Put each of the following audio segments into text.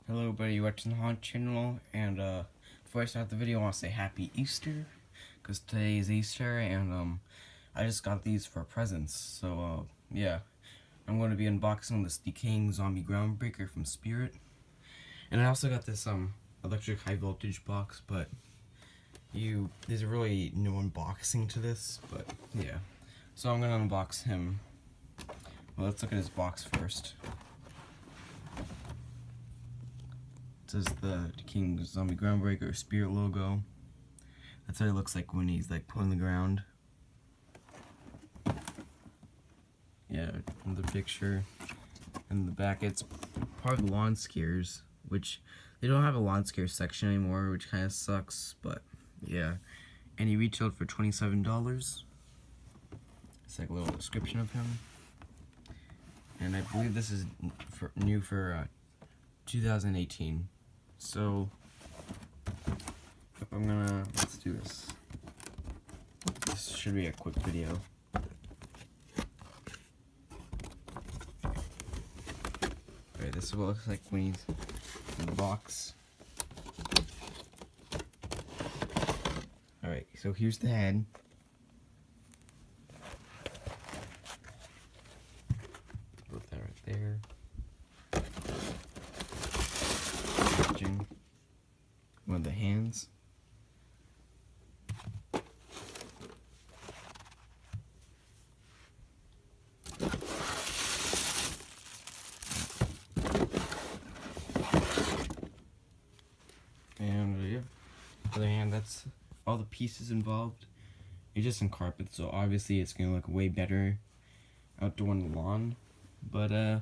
Hello everybody watching the Haunt channel, and before I start the video I want to say happy Easter, because today is Easter, and I just got these for presents, so yeah, I'm going to be unboxing this decaying zombie groundbreaker from Spirit, and I also got this electric high voltage box, but there's really no unboxing to this, but yeah, so I'm going to unbox him. Well, let's look at his box first. This is the King Zombie Groundbreaker Spirit logo. That's what it looks like when he's like put on the ground. Yeah, another picture. In the back, it's part of the lawn scares, which they don't have a lawn scare section anymore, which kind of sucks. But yeah, and he retailed for $27. It's like a little description of him, and I believe this is new for 2018. So let's do this. This should be a quick video. Alright, this is what it looks like when he's in the box. Alright, so here's the head. Put that right there. One of the hands. And yeah, other hand, that's all the pieces involved. It's just some carpet, so obviously it's gonna look way better outdoor on the lawn. But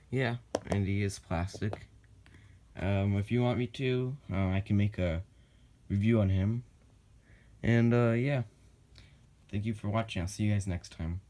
yeah, and he is plastic. If you want me to, I can make a review on him. And yeah, thank you for watching. I'll see you guys next time.